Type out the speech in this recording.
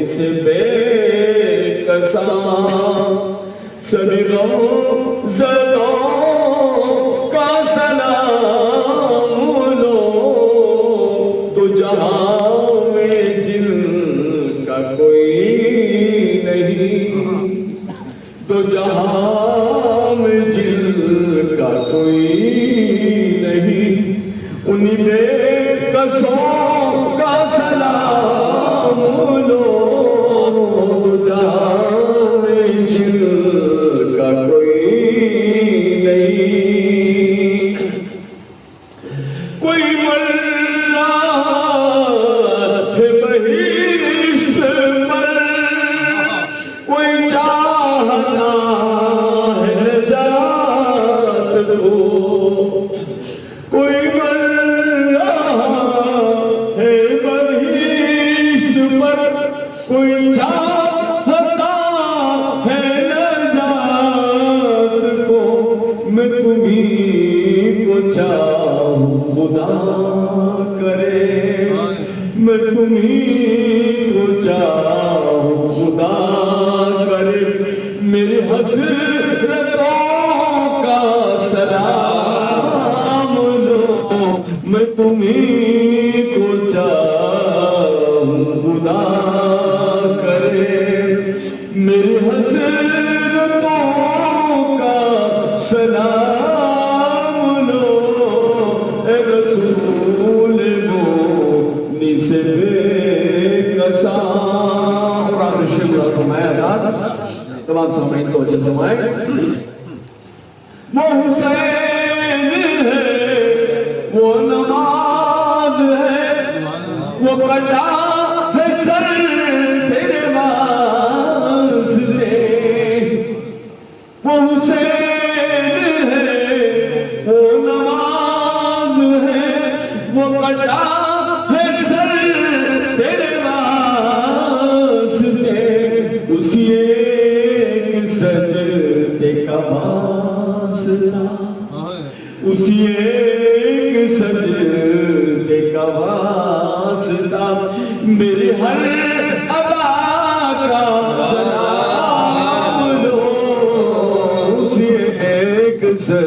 سے بے کساں سبھی غم زدوں کا سلام لو تو جہاں میں جن کا کوئی نہیں تو جہاں میں جن کا کوئی نہیں انہی بے کسوں کا سلام لو تو جہاں میں جن کا کوئی نہیں کوئی ملا ہے بہشت پر کوئی چاہتا ہے نجات کو کوئی ملا ہے بہشت پر کوئی چاہتا ہے نجات کو میں تمہیں کو چاہوں خدا کرے میں تمہیں کو چاہوں خدا کرے میری حسرتوں کا سلام لو میں تمہیں کو چاہوں خدا کرے میری حسرتوں کا سلام لو اے رسول وہ سے بے کساں قرآن شریف اور فرمایا یاد تمام سامعین کو وجہ فرمائے وہ حسین ہے وہ نماز ہے وہ کٹا ہے سر تیرے واسطے وہ حسین ہے وہ نماز ہے وہ کٹا ہے سر تیرے واسطے اسی ایک سجدے کا واسطہ اسی ایک سجدے کا واسطہ میری ہر ادا کا سلام لو اسی ایک سجدے